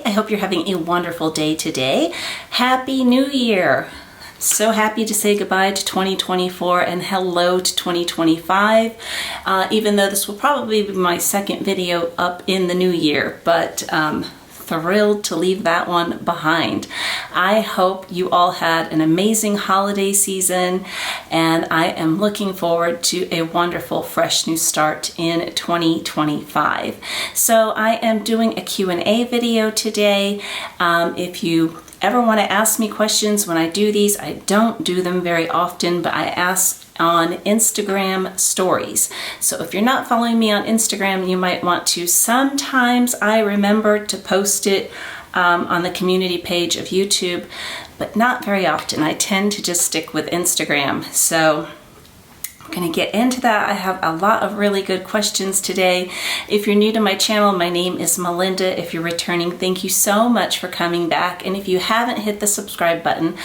Hi, I hope you're having a wonderful day today. Happy New Year! So happy to say goodbye to 2024 and hello to 2025, even though this will probably be my second video up in the new year, but thrilled to leave that one behind. I hope you all had an amazing holiday season, and I am looking forward to a wonderful fresh new start in 2025. So I am doing a Q&A video today. If you ever want to ask me questions when I do these, I don't do them very often, but I ask on Instagram stories. So if you're not following me on Instagram, you might want to. Sometimes I remember to post it on the community page of YouTube, but not very often. I tend to just stick with Instagram. So we're going to get into that. I have a lot of really good questions today. If you're new to my channel, my name is Melinda. If you're returning, thank you so much for coming back. And if you haven't hit the subscribe button,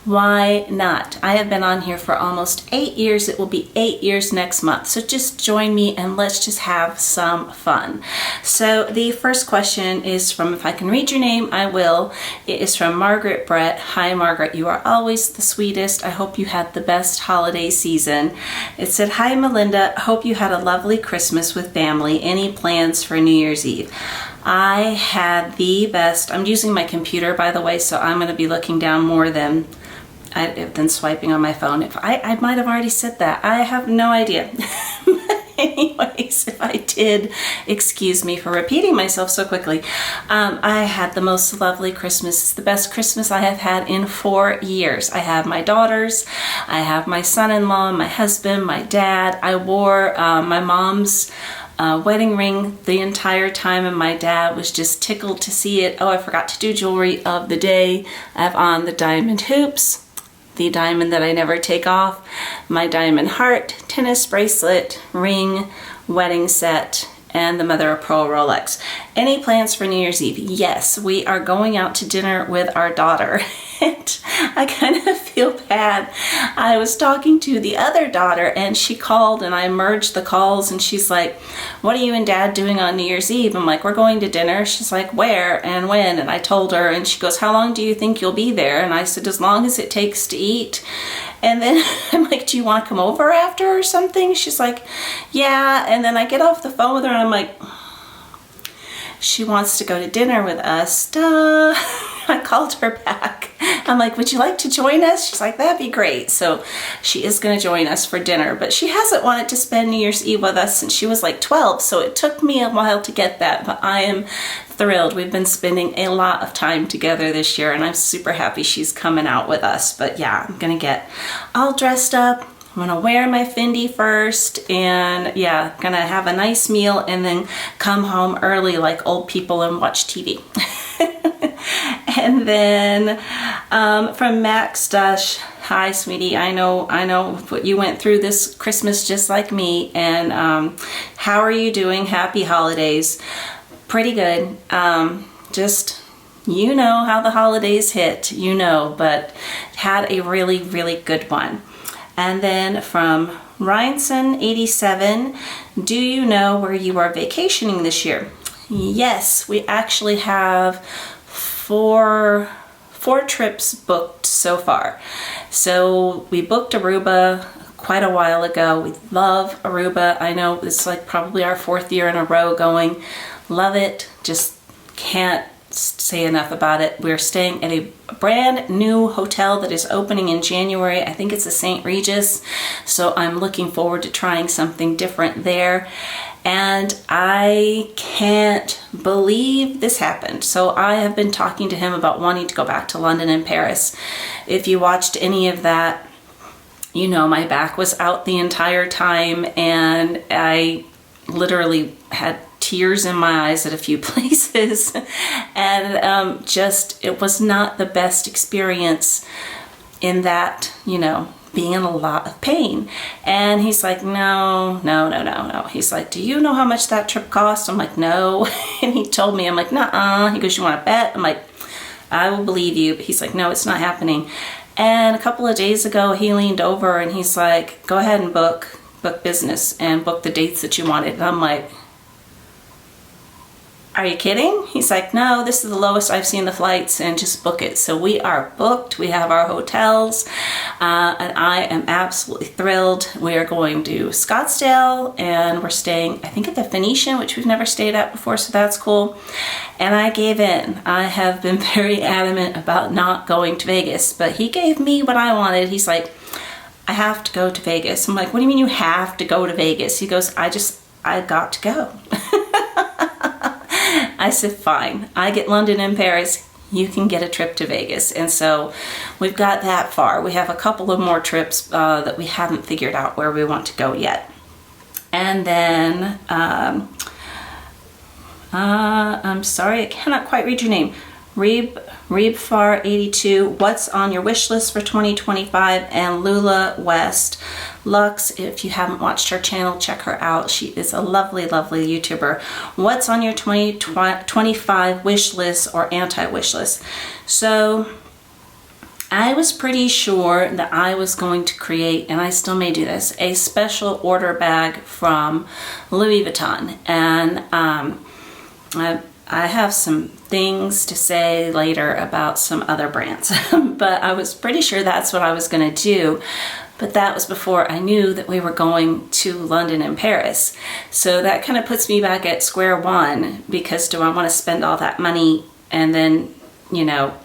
why not? I have been on here for almost 8 years. It will be 8 years next month. So just join me and let's just have some fun. So the first question is from, if I can read your name, I will. It is from Margaret Brett. Hi, Margaret. You are always the sweetest. I hope you had the best holiday season. It said, hi, Melinda. Hope you had a lovely Christmas with family. Any plans for New Year's Eve? I had the best. I'm using my computer, by the way, so I'm going to be looking down more than swiping on my phone. If I might have already said that. I have no idea. Anyways, if I did, excuse me for repeating myself so quickly. I had the most lovely Christmas. It's the best Christmas I have had in 4 years. I have my daughters, I have my son-in-law, my husband, my dad. I wore my mom's wedding ring the entire time, and my dad was just tickled to see it. Oh, I forgot to do jewelry of the day. I have on the diamond hoops, the diamond that I never take off, my diamond heart, tennis bracelet, ring, wedding set, and the mother of pearl Rolex. Any plans for New Year's Eve? Yes, we are going out to dinner with our daughter. And I kind of feel bad. I was talking to the other daughter and she called and I merged the calls and she's like, what are you and Dad doing on New Year's Eve? I'm like, we're going to dinner. She's like, where and when? And I told her and she goes, how long do you think you'll be there? And I said, as long as it takes to eat. And then I'm like, do you want to come over after or something? She's like, yeah. And then I get off the phone with her and I'm like, she wants to go to dinner with us. Duh. I called her back. I'm like, would you like to join us? She's like, that'd be great. So she is going to join us for dinner, but she hasn't wanted to spend New Year's Eve with us since she was like 12. So it took me a while to get that, but I am thrilled. We've been spending a lot of time together this year and I'm super happy she's coming out with us. But yeah, I'm going to get all dressed up. I'm gonna wear my Fendi first and yeah, gonna have a nice meal and then come home early like old people and watch TV. And then from Max Dush, hi sweetie, I know what you went through this Christmas just like me, and how are you doing? Happy holidays. Pretty good. Just, you know how the holidays hit, you know, but had a really, really good one. And then from Ryanson87, do you know where you are vacationing this year? Yes, we actually have four trips booked so far. So we booked Aruba quite a while ago. We love Aruba. I know it's like probably our 4th year in a row going. Love it. Just can't say enough about it. We're staying at a brand new hotel that is opening in January. I think it's the St. Regis. So I'm looking forward to trying something different there. And I can't believe this happened. So I have been talking to him about wanting to go back to London and Paris. If you watched any of that, you know my back was out the entire time and I literally had tears in my eyes at a few places. And just, it was not the best experience in that, you know, being in a lot of pain. And he's like, no. He's like, do you know how much that trip cost? I'm like, no. And he told me, I'm like, nuh-uh. He goes, you want to bet? I'm like, I will believe you. But he's like, no, it's not happening. And a couple of days ago, he leaned over and he's like, go ahead and book business and book the dates that you wanted. And I'm like, are you kidding? He's like, no, this is the lowest I've seen the flights, and just book it. So we are booked. We have our hotels, and I am absolutely thrilled. We are going to Scottsdale, and we're staying, I think, at the Phoenician, which we've never stayed at before, so that's cool. And I gave in. I have been very adamant about not going to Vegas, but he gave me what I wanted. He's like, I have to go to Vegas. I'm like, what do you mean you have to go to Vegas? He goes, I got to go. I said, fine. I get London and Paris. You can get a trip to Vegas. And so we've got that far. We have a couple of more trips that we haven't figured out where we want to go yet. And then, I'm sorry, I cannot quite read your name. Reebfar82, what's on your wish list for 2025? And Lula West Lux, if you haven't watched her channel, check her out. She is a lovely, lovely YouTuber. What's on your 2025 wish list or anti-wish list? So I was pretty sure that I was going to create, and I still may do this, a special order bag from Louis Vuitton. And I have some things to say later about some other brands, but I was pretty sure that's what I was going to do. But that was before I knew that we were going to London and Paris. So that kind of puts me back at square one, because do I want to spend all that money, and then, you know,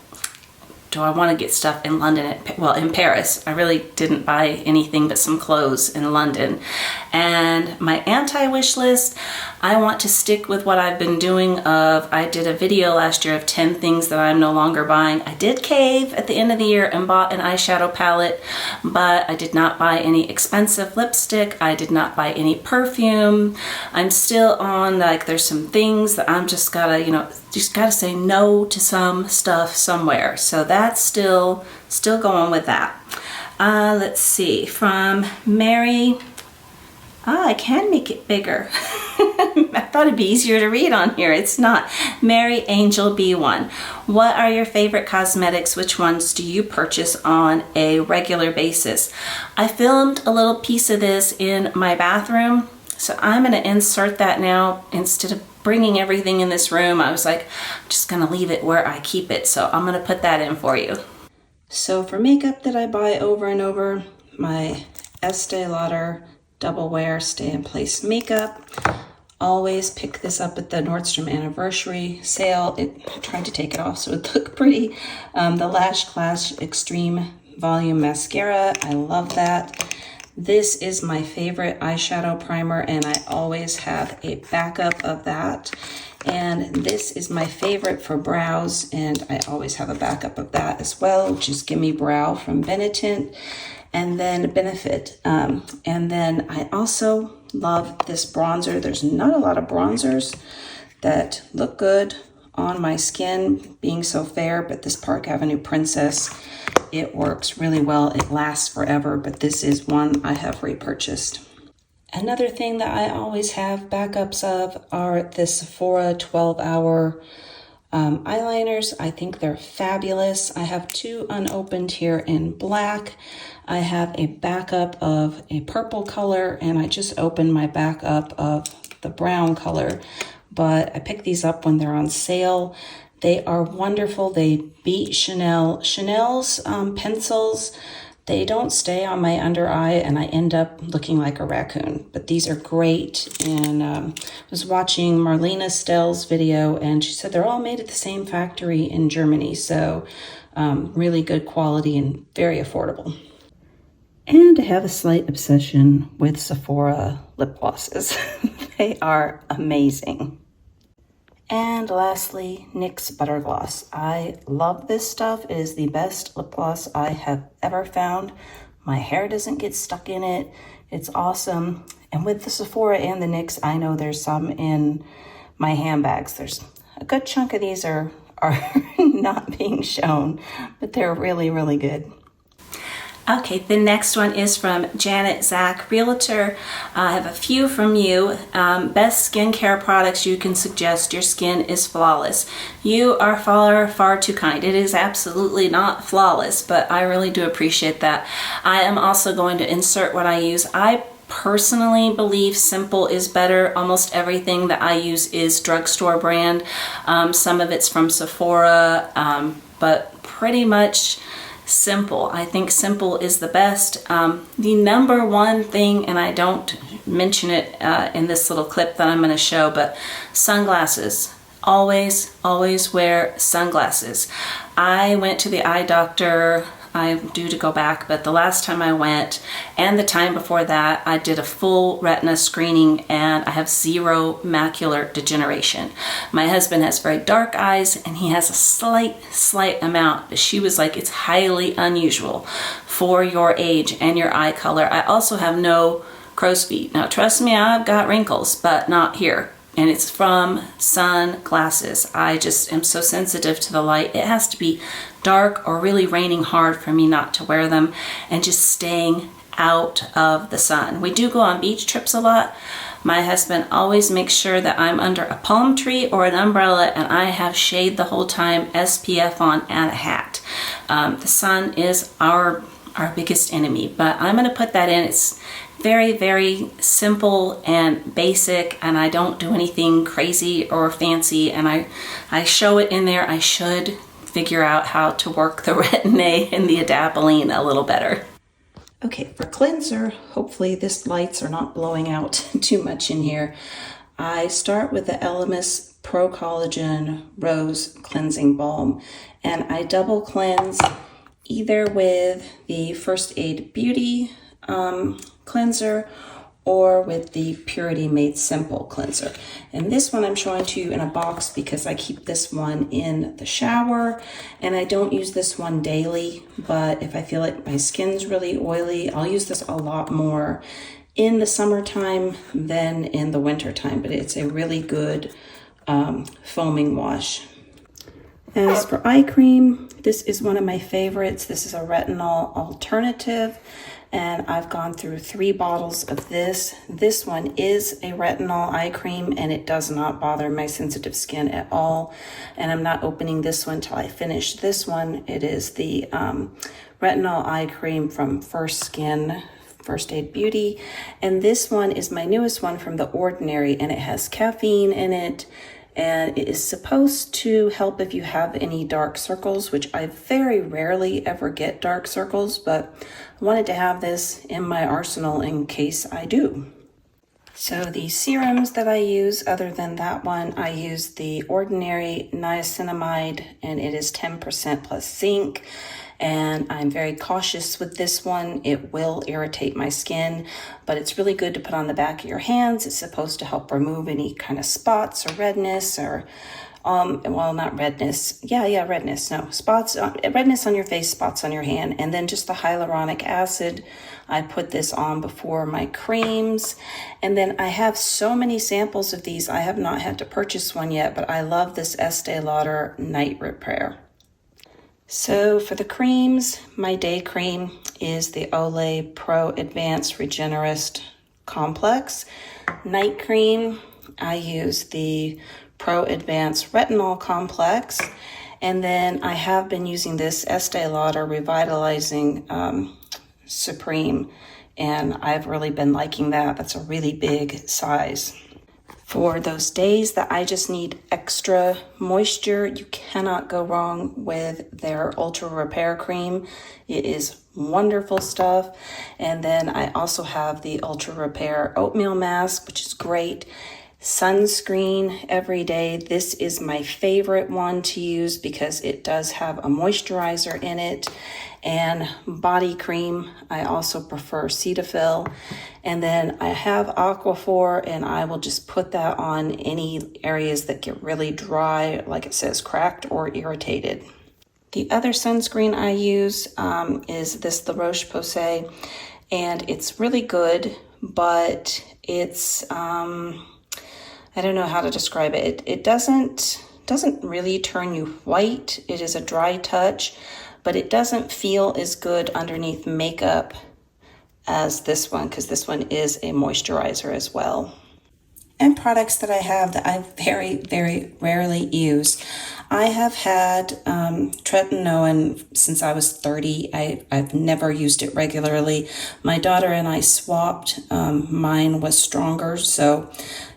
do I want to get stuff in London? In Paris. I really didn't buy anything but some clothes in London. And my anti-wish list, I want to stick with what I've been doing I did a video last year of 10 things that I'm no longer buying. I did cave at the end of the year and bought an eyeshadow palette, but I did not buy any expensive lipstick. I did not buy any perfume. I'm still on, like, there's some things that I'm just gotta, you know, just gotta say no to some stuff somewhere. So that's still going with that. Let's see, from Mary. I can make it bigger. I thought it'd be easier to read on here. It's not. Mary Angel B1. What are your favorite cosmetics? Which ones do you purchase on a regular basis? I filmed a little piece of this in my bathroom, so I'm going to insert that now. Instead of bringing everything in this room, I was like, I'm just going to leave it where I keep it. So I'm going to put that in for you. So for makeup that I buy over and over, my Estee Lauder Double Wear Stay in Place makeup. Always pick this up at the Nordstrom anniversary sale. I tried to take it off so it looked pretty. The Lash Clash Extreme Volume Mascara. I love that. This is my favorite eyeshadow primer, and I always have a backup of that. And this is my favorite for brows, and I always have a backup of that as well, which is Gimme Brow from Benetint. And then Benefit. And then I also love this bronzer. There's not a lot of bronzers that look good on my skin, being so fair, but this Park Avenue Princess, it works really well. It lasts forever, but this is one I have repurchased. Another thing that I always have backups of are the Sephora 12-hour eyeliners. I think they're fabulous. I have two unopened here in black. I have a backup of a purple color, and I just opened my backup of the brown color, but I picked these up when they're on sale. They are wonderful. They beat Chanel. Chanel's pencils, they don't stay on my under eye, and I end up looking like a raccoon, but these are great. And I was watching Marlena Stell's video, and she said they're all made at the same factory in Germany, so really good quality and very affordable. And I have a slight obsession with Sephora lip glosses. They are amazing. And lastly, NYX Butter Gloss. I love this stuff. It is the best lip gloss I have ever found. My hair doesn't get stuck in it. It's awesome. And with the Sephora and the NYX, I know there's some in my handbags. There's a good chunk of these are not being shown, but they're really, really good. Okay, the next one is from Janet Zach, Realtor. I have a few from you. Best skincare products you can suggest. Your skin is flawless. You are far too kind. It is absolutely not flawless, but I really do appreciate that. I am also going to insert what I use. I personally believe simple is better. Almost everything that I use is drugstore brand. Some of it's from Sephora, but pretty much simple. I think simple is the best. The number one thing, and I don't mention it in this little clip that I'm going to show, but sunglasses. Always, always wear sunglasses. I went to the eye doctor. I'm due to go back, but the last time I went and the time before that, I did a full retina screening and I have 0 macular degeneration. My husband has very dark eyes and he has a slight amount, but she was like, it's highly unusual for your age and your eye color. I also have no crow's feet. Now, trust me, I've got wrinkles, but not here. And it's from sunglasses. I just am so sensitive to the light. It has to be dark or really raining hard for me not to wear them, and just staying out of the sun. We do go on beach trips a lot. My husband always makes sure that I'm under a palm tree or an umbrella and I have shade the whole time, SPF on, and a hat. The sun is our biggest enemy, but I'm going to put that in. It's very, very simple and basic, and I don't do anything crazy or fancy, and I show it in there. I should figure out how to work the Retin-A and the Adapalene a little better. Okay, for cleanser, hopefully this lights are not blowing out too much in here. I start with the Elemis Pro Collagen Rose Cleansing Balm, and I double cleanse either with the First Aid Beauty cleanser or with the Purity Made Simple cleanser. And this one I'm showing to you in a box because I keep this one in the shower and I don't use this one daily, but if I feel like my skin's really oily, I'll use this a lot more in the summertime than in the wintertime, but it's a really good foaming wash. As for eye cream, this is one of my favorites. This is a retinol alternative, and I've gone through 3 bottles of this. This one is a retinol eye cream, and it does not bother my sensitive skin at all. And I'm not opening this one till I finish this one. It is the retinol eye cream from First Aid Beauty. And this one is my newest one from The Ordinary, and it has caffeine in it. And it is supposed to help if you have any dark circles, which I very rarely ever get dark circles, but I wanted to have this in my arsenal in case I do. So the serums that I use, other than that one, I use the Ordinary Niacinamide, and it is 10% plus zinc. And I'm very cautious with this one. It will irritate my skin, but it's really good to put on the back of your hands. It's supposed to help remove any kind of spots or redness or, well, not redness. Redness. No, spots, redness on your face, spots on your hand. And then just the hyaluronic acid. I put this on before my creams. And then I have so many samples of these. I have not had to purchase one yet, but I love this Estee Lauder Night Repair. So for the creams, my day cream is the Olay Pro Advanced Regenerist Complex. Night cream, I use the Pro Advanced Retinol Complex. And then I have been using this Estee Lauder Revitalizing Supreme, and I've really been liking that. That's a really big size. For those days that I just need extra moisture, you cannot go wrong with their Ultra Repair Cream. It is wonderful stuff. And then I also have the Ultra Repair Oatmeal Mask, which is great. Sunscreen every day. This is my favorite one to use because it does have a moisturizer in it. And body cream, I also prefer Cetaphil. And then I have Aquaphor, and I will just put that on any areas that get really dry, like it says cracked or irritated. The other sunscreen I use is this La Roche-Posay, and it's really good, but it's I don't know how to describe it. It doesn't really turn you white. It is a dry touch, but it doesn't feel as good underneath makeup as this one, because this one is a moisturizer as well. and products that I have that I very, very rarely use. I have had tretinoin since I was 30. I've never used it regularly. My daughter and I swapped. Mine was stronger, so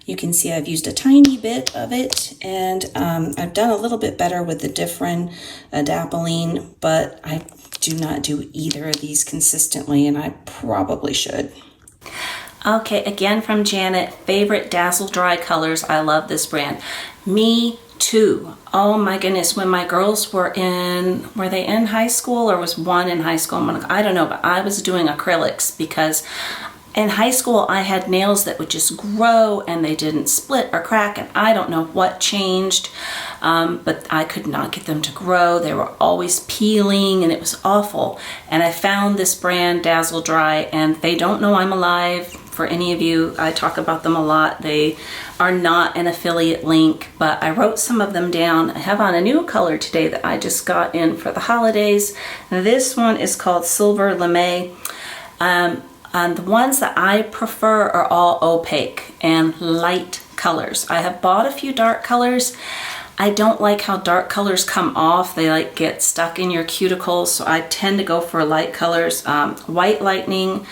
you can see I've used a tiny bit of it, and I've done a little bit better with the different adapalene, but I do not do either of these consistently, and I probably should. Okay, again from Janet, favorite Dazzle Dry colors. I love this brand. Me too. Oh my goodness, when my girls were they in high school, or was one in high school? I don't know, but I was doing acrylics because in high school I had nails that would just grow and they didn't split or crack, and I don't know what changed, but I could not get them to grow. They were always peeling and it was awful. And I found this brand, Dazzle Dry, and they don't know I'm alive. For any of you, I talk about them a lot. They are not an affiliate link, but I wrote some of them down. I have on a new color today that I just got in for the holidays. This one is called Silver Lame. And the ones that I prefer are all opaque and light colors. I have bought a few dark colors. I don't like how dark colors come off. They like get stuck in your cuticles, so I tend to go for light colors. White Lightning,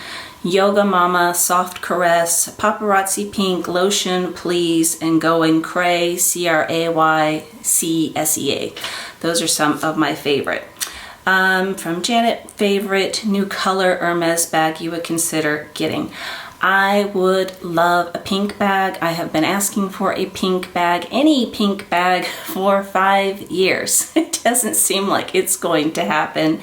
Yoga Mama, Soft Caress, Paparazzi Pink, Lotion Please, and Going Cray, CRAYCSEA. Those are some of my favorite. From Janet, favorite new color Hermes bag you would consider getting. I would love a pink bag. I have been asking for a pink bag, any pink bag, for 5 years. It doesn't seem like it's going to happen.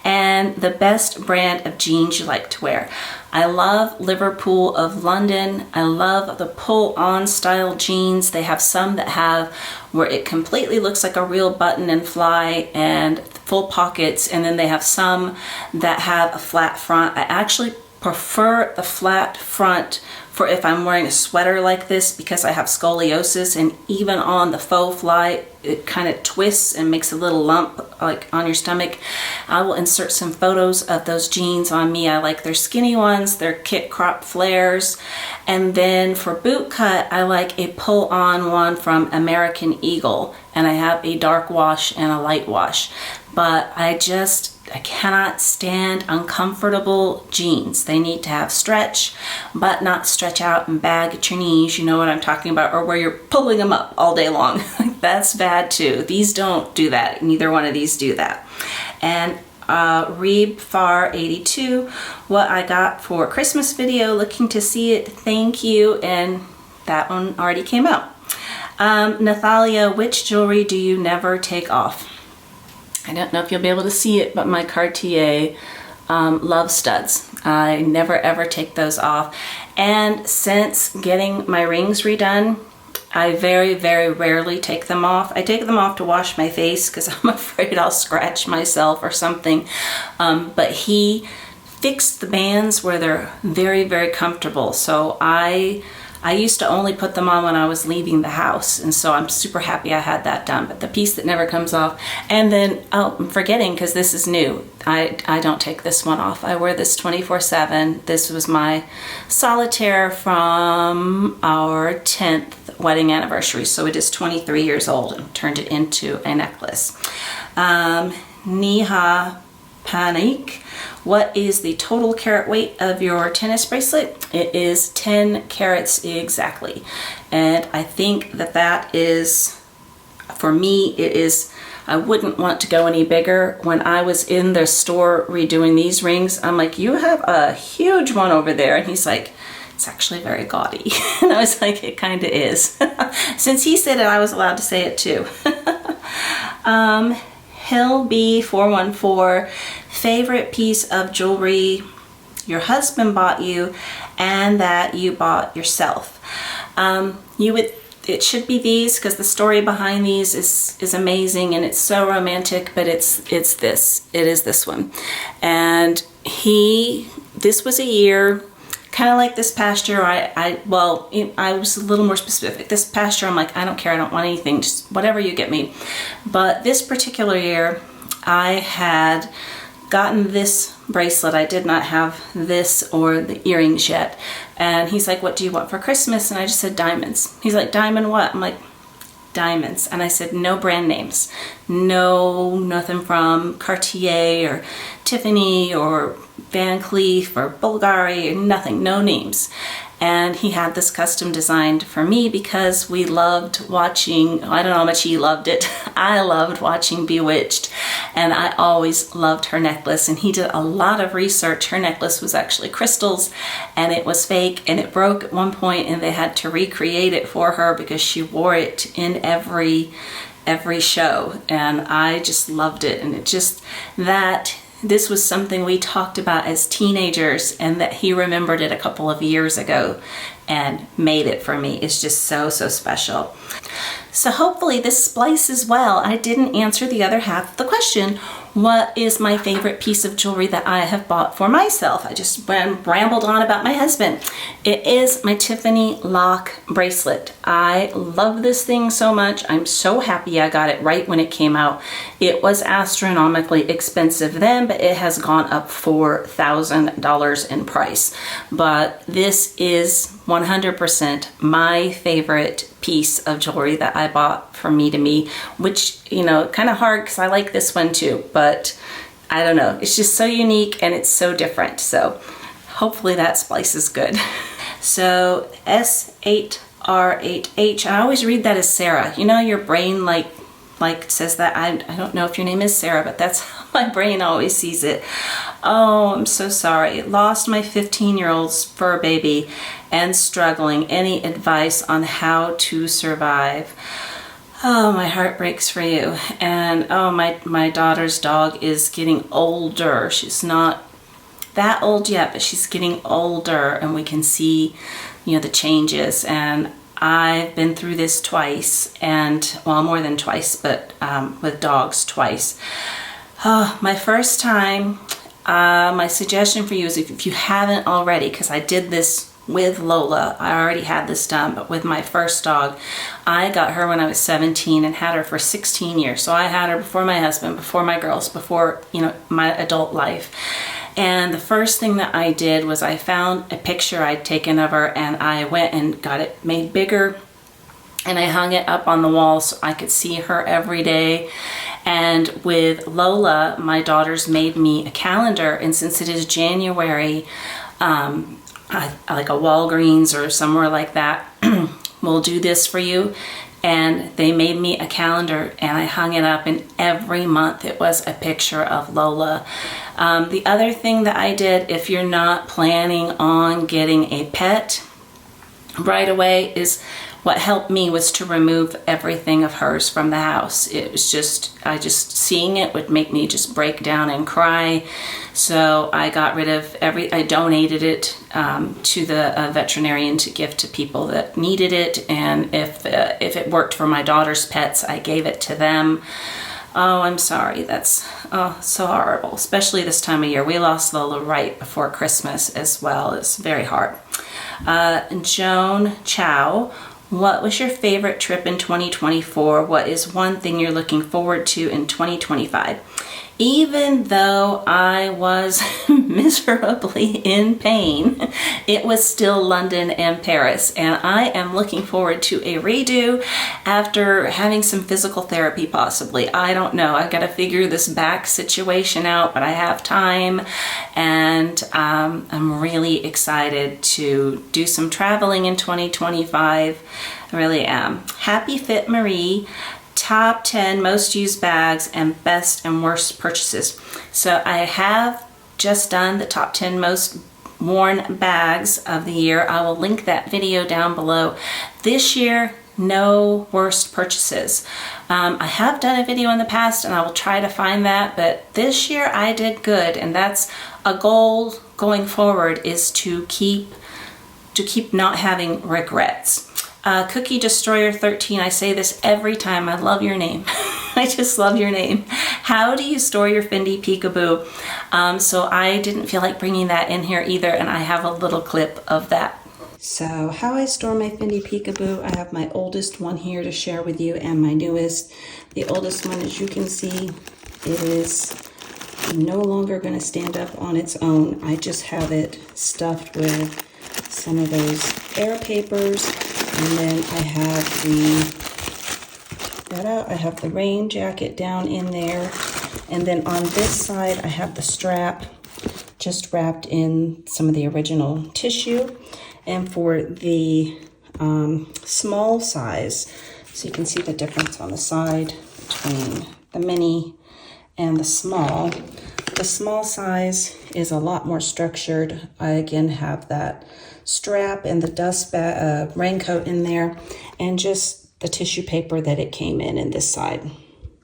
And the best brand of jeans you like to wear. I love Liverpool of London. I love the pull-on style jeans. They have some that have where it completely looks like a real button and fly and full pockets, and then they have some that have a flat front. I actually prefer the flat front for if I'm wearing a sweater like this because I have scoliosis, and even on the faux fly it kind of twists and makes a little lump like on your stomach. I will insert some photos of those jeans on me. I like their skinny ones, their kit crop flares, and then for boot cut I like a pull on one from American Eagle, and I have a dark wash and a light wash. But I cannot stand uncomfortable jeans. They need to have stretch, but not stretch out and bag at your knees. You know what I'm talking about, or where you're pulling them up all day long. That's bad too. These don't do that. Neither one of these do that. And Reeb Far 82, what I got for Christmas video, looking to see it, thank you. And that one already came out. Nathalia, which jewelry do you never take off? I don't know if you'll be able to see it, but my Cartier Love Studs. I never ever take those off. And since getting my rings redone, I very, very rarely take them off. I take them off to wash my face because I'm afraid I'll scratch myself or something. But he fixed the bands where they're very, very comfortable. So I used to only put them on when I was leaving the house, and so I'm super happy I had that done. But the piece that never comes off, and then, oh, I'm forgetting because this is new. I don't take this one off. I wear this 24/7. This was my solitaire from our 10th wedding anniversary, so it is 23 years old, and turned it into a necklace. Neha Panik, what is the total carat weight of your tennis bracelet? It is 10 carats exactly. And I think that is, for me, it is, I wouldn't want to go any bigger. When I was in the store redoing these rings, I'm like, you have a huge one over there. And he's like, it's actually very gaudy. And I was like, it kind of is. Since he said it, I was allowed to say it too. Hill B414, favorite piece of jewelry your husband bought you and that you bought yourself. It should be these because the story behind these is amazing and it's so romantic, but it is this one. And this was a year, kind of like this past year, I was a little more specific. This past year, I'm like, I don't care, I don't want anything, just whatever you get me. But this particular year, I had gotten this bracelet. I did not have this or the earrings yet, And he's like, what do you want for Christmas? And I just said diamonds. He's like, diamond what? I'm like, diamonds. And I said, no brand names. No, nothing from Cartier or Tiffany or Van Cleef or Bulgari, nothing, no names. And he had this custom designed for me because we loved watching, I don't know how much he loved it. I loved watching Bewitched, and I always loved her necklace. And he did a lot of research. Her necklace was actually crystals, and it was fake, and it broke at one point, and they had to recreate it for her because she wore it in every show. And I just loved it. And it just, that this was something we talked about as teenagers, and that he remembered it a couple of years ago and made it for me. It's just so, so special. So hopefully this splices well. I didn't answer the other half of the question. What is my favorite piece of jewelry that I have bought for myself? I just rambled on about my husband. It is my Tiffany lock bracelet. I love this thing so much. I'm so happy I got it right when it came out. It was astronomically expensive then, but it has gone up $4,000 in price. But this is 100% my favorite piece of jewelry that I bought for me to me, which, you know, kind of hard because I like this one too, but I don't know. It's just so unique and it's so different. So hopefully that splices good. So S8R8H, I always read that as Sarah. You know, your brain like says that. I don't know if your name is Sarah, but that's how my brain always sees it. Oh, I'm so sorry. Lost my 15-year-old's fur baby and struggling. Any advice on how to survive? Oh, my heart breaks for you. And oh, my daughter's dog is getting older. She's not that old yet, but she's getting older, and we can see, you know, the changes. And I've been through this twice, and well, more than twice, but with dogs twice. Oh, my first time, my suggestion for you is if you haven't already, because I did this with Lola, I already had this done, but with my first dog, I got her when I was 17 and had her for 16 years. So I had her before my husband, before my girls, before, you know, my adult life. And the first thing that I did was I found a picture I'd taken of her, and I went and got it made bigger, and I hung it up on the wall so I could see her every day. And with Lola, my daughters made me a calendar, and since it is January, like a Walgreens or somewhere like that will do this for you. And they made me a calendar, and I hung it up, and every month it was a picture of Lola. The other thing that I did, if you're not planning on getting a pet right away, is what helped me was to remove everything of hers from the house. It was just, seeing it would make me just break down and cry. So I got rid of I donated it to the veterinarian to give to people that needed it. And if it worked for my daughter's pets, I gave it to them. Oh, I'm sorry. That's so horrible, especially this time of year. We lost Lola right before Christmas as well. It's very hard. Joan Chow, what was your favorite trip in 2024? What is one thing you're looking forward to in 2025? Even though I was miserably in pain, it was still London and Paris, and I am looking forward to a redo after having some physical therapy possibly. I don't know. I've got to figure this back situation out, but I have time, and I'm really excited to do some traveling in 2025. I really am. Happy Fit Marie. Top 10 most used bags and best and worst purchases. So I have just done the top 10 most worn bags of the year. I will link that video down below. This year, no worst purchases. I have done a video in the past, and I will try to find that, but this year I did good, and that's a goal going forward, is to keep not having regrets. Cookie Destroyer 13, I say this every time. I love your name. I just love your name. How do you store your Fendi Peekaboo? So I didn't feel like bringing that in here either, and I have a little clip of that. So how I store my Fendi Peekaboo, I have my oldest one here to share with you and my newest. The oldest one, as you can see, is no longer going to stand up on its own. I just have it stuffed with some of those air papers, and then I have I have the rain jacket down in there, and then on this side I have the strap just wrapped in some of the original tissue. And for the small size, so you can see the difference on the side between the mini and the small. The small size is a lot more structured. I again have that strap and the dust raincoat in there, and just the tissue paper that it came in this side.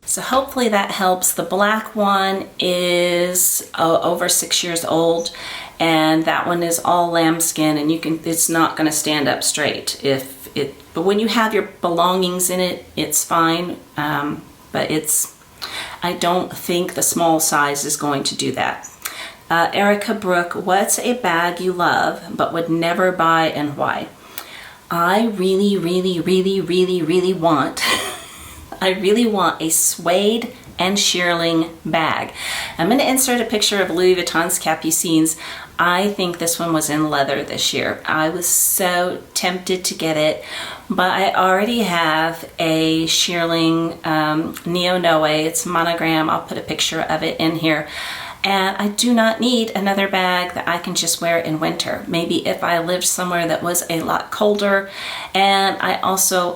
So hopefully that helps. The black one is over 6 years old, and that one is all lambskin, and it's not going to stand up straight. But when you have your belongings in it, it's fine. But I don't think the small size is going to do that. Erica Brooke, what's a bag you love but would never buy, and why? I really, really, really, really, really want I really want a suede and shearling bag. I'm going to insert a picture of Louis Vuitton's Capucines. I think this one was in leather this year. I was so tempted to get it, but I already have a shearling Neo Noe. It's monogram. I'll put a picture of it in here. And I do not need another bag that I can just wear in winter. Maybe if I lived somewhere that was a lot colder. And I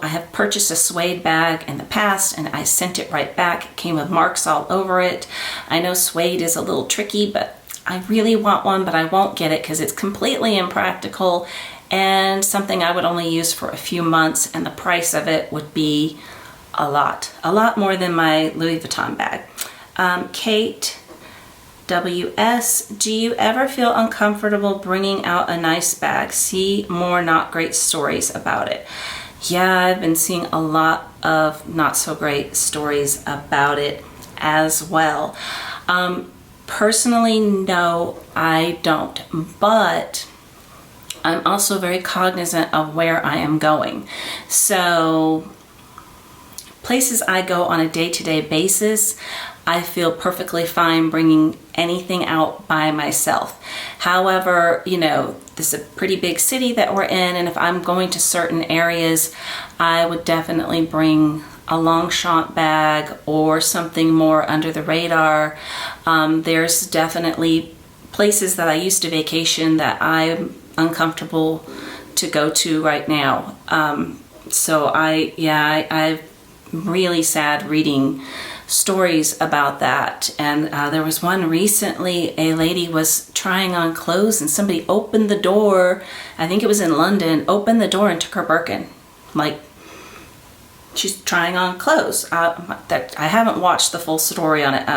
have purchased a suede bag in the past, and I sent it right back. It came with marks all over it. I know suede is a little tricky, but I really want one, but I won't get it because it's completely impractical and something I would only use for a few months, and the price of it would be a lot more than my Louis Vuitton bag. Kate WS, do you ever feel uncomfortable bringing out a nice bag? See more not great stories about it. Yeah, I've been seeing a lot of not so great stories about it as well. Personally, no, I don't, but I'm also very cognizant of where I am going. So places I go on a day-to-day basis, I feel perfectly fine bringing anything out by myself. However, this is a pretty big city that we're in, and if I'm going to certain areas, I would definitely bring a Longchamp bag or something more under the radar. There's definitely places that I used to vacation that I'm uncomfortable to go to right now. So I'm really sad reading stories about that. And there was one recently, a lady was trying on clothes and somebody opened the door, I think it was in London, opened the door and took her Birkin. Like, she's trying on clothes. I haven't watched the full story on it,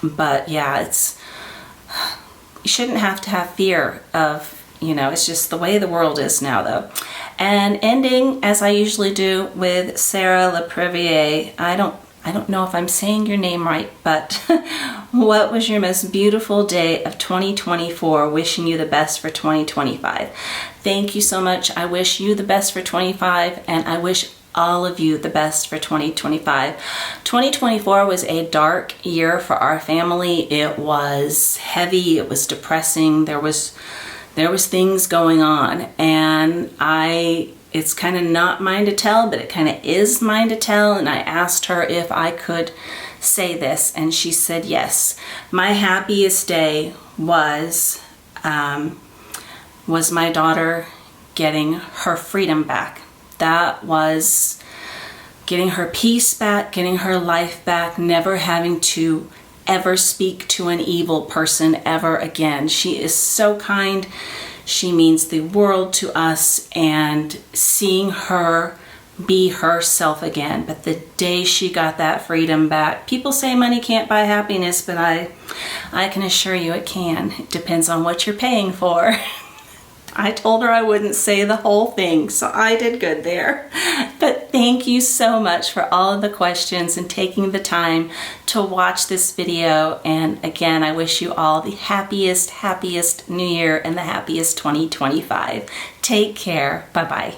but yeah, you shouldn't have to have fear of, it's just the way the world is now, though. And ending, as I usually do, with Sarah LePrivier. I don't know if I'm saying your name right, but what was your most beautiful day of 2024? Wishing you the best for 2025. Thank you so much. I wish you the best for 25, and I wish all of you the best for 2025. 2024 was a dark year for our family. It was heavy. It was depressing. There was things going on, and it's kind of not mine to tell, but it kind of is mine to tell. And I asked her if I could say this, and she said yes. My happiest day was my daughter getting her freedom back. That was getting her peace back, getting her life back, never having to ever speak to an evil person ever again. She is so kind. She means the world to us, and seeing her be herself again. But the day she got that freedom back, people say money can't buy happiness, but I can assure you it can. It depends on what you're paying for. I told her I wouldn't say the whole thing, so I did good there. But thank you so much for all of the questions and taking the time to watch this video. And again, I wish you all the happiest New Year and the happiest 2025. Take care. Bye-bye.